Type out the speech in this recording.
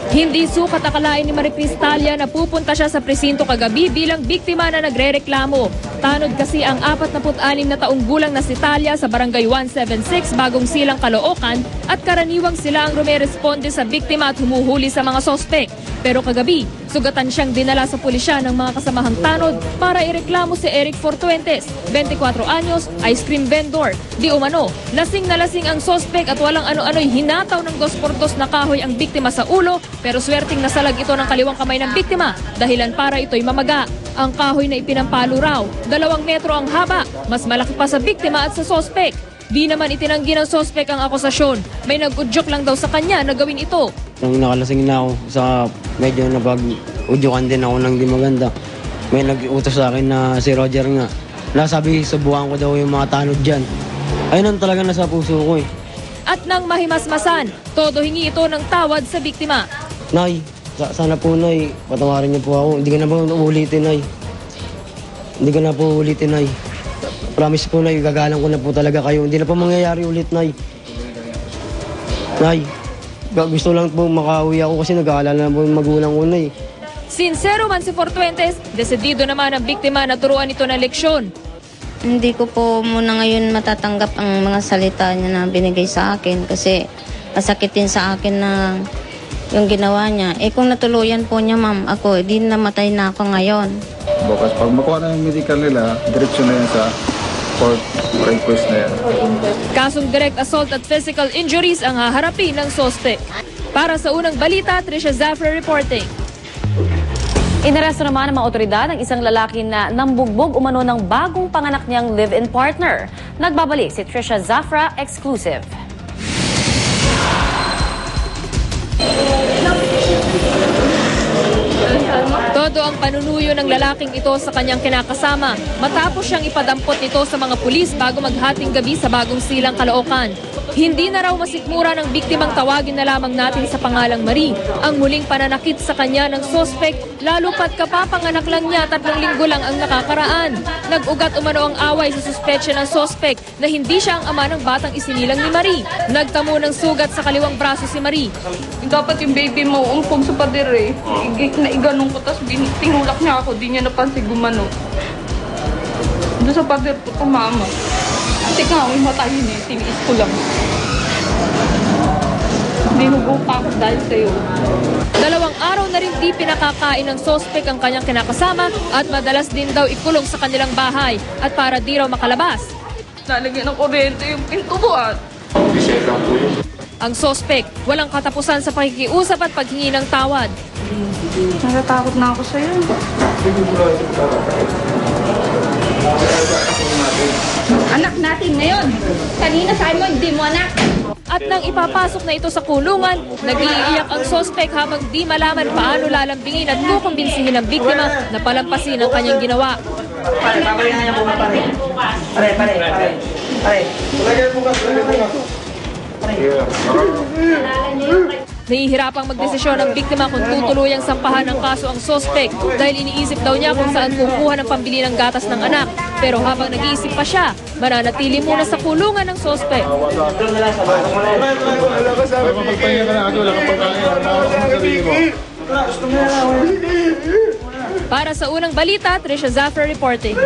Hindi sukat akalain ni Maricris Talia na pupunta siya sa presinto kagabi bilang biktima na nagrereklamo. Tanod kasi ang 46 na taong gulang na si Talia sa Barangay 176 Bagong Silang, Caloocan at karaniwang sila ang rumeresponde sa biktima at humuhuli sa mga sospek. Pero kagabi, sugatan siyang dinala sa pulisya ng mga kasamahang tanod para ireklamo si Eric Fortuentes, 24 anyos, ice cream vendor. Di umano, lasing na lasing ang sospek at walang ano-ano'y hinataw ng 2x2 na kahoy ang biktima sa ulo, pero swerteng nasalag ito ng kaliwang kamay ng biktima dahilan para ito'y mamaga. Ang kahoy na ipinampalo raw, 2 metro ang haba, mas malaki pa sa biktima at sa sospek. Di naman itinanggi ng sospek ang akusasyon. May nag-udyok lang daw sa kanya na gawin ito. Nung nakalasing na ako, medyo napag-udyukan din ako ng di maganda. May nag-utos sa akin na si Roger nga. Sabi, subukan ko daw yung mga tanod dyan. Ayun talaga nasa puso ko eh. At nang mahimasmasan, todo hingi ito ng tawad sa biktima. Nay, sana po Nay, patawarin niyo po ako. Hindi ka na po uulitin Nay. Hindi ka na po uulitin Nay. Promise po Nay, gagalang ko na po talaga kayo. Hindi na po mangyayari ulit Nay. Nay, gusto lang po makauwi ako kasi nag-aalala na po yung magulang ko Nay. Sincero man si Fortuentes, desidido naman ang biktima na turuan ito ng leksyon. Hindi ko po muna ngayon matatanggap ang mga salita niya na binigay sa akin kasi masakitin sa akin na yung ginawa niya. Kung natuluyan po niya ma'am, ako, di namatay na ako ngayon. Bukas pag makuha na yung medical nila, direksyon na yan sa court request na yan. Kasong direct assault at physical injuries ang haharapin ng sospek. Para sa unang balita, Trisha Zafra reporting. Inaresto naman ng mga otoridad ang isang lalaki na nambugbog umano ng bagong panganak niyang live-in partner. Nagbabalik si Trisha Zafra exclusive. Todo ang panunuyo ng lalaking ito sa kanyang kinakasama matapos siyang ipadampot nito sa mga pulis bago maghating gabi sa Bagong Silang, Caloocan. Hindi na raw masikmura ng biktimang tawagin na lamang natin sa pangalang Marie ang muling pananakit sa kanya ng sospek, lalo pat kapapanganak lang niya 3 linggo lang ang nakakaraan. Nag-ugat umano ang away sa suspetsya ng sospek na hindi siya ang ama ng batang isinilang ni Marie. Nagtamo ng sugat sa kaliwang braso si Marie. Dapat yung baby mo umpog sa pader eh. Naiganong ko, tapos tinulak niya ako, di niya napansin gumano. Doon sa pader po, tumama. Tika nga, may matayin eh, tiniis ko lang. Binugo pa ako dahil sa'yo. 2 araw na rin di pinakakain ng sospek ang kanyang kinakasama at madalas din daw ikulong sa kanilang bahay at para di raw makalabas. Nalagyan ng kuryente yung pintuan. Ang sospek, walang katapusan sa pakikiusap at paghingi ng tawad. Natatakot na ako sa'yo. Anak natin ngayon. Kanina sa mo, hindi mo anak. At nang ipapasok na ito sa kulungan, nag-iiyak ang sospek habang di malaman paano lalambingin at kukumbinsihin ng biktima na palampasin ang kanyang ginawa. Nahihirapang magdesisyon ang biktima kung tutuluyang sampahan ng kaso ang sospek dahil iniisip daw niya kung saan kukuha ng pambili ng gatas ng anak. Pero habang nag-iisip pa siya, mananatili muna sa kulungan ng sospek. Para sa unang balita, Trisha Zafra reporting.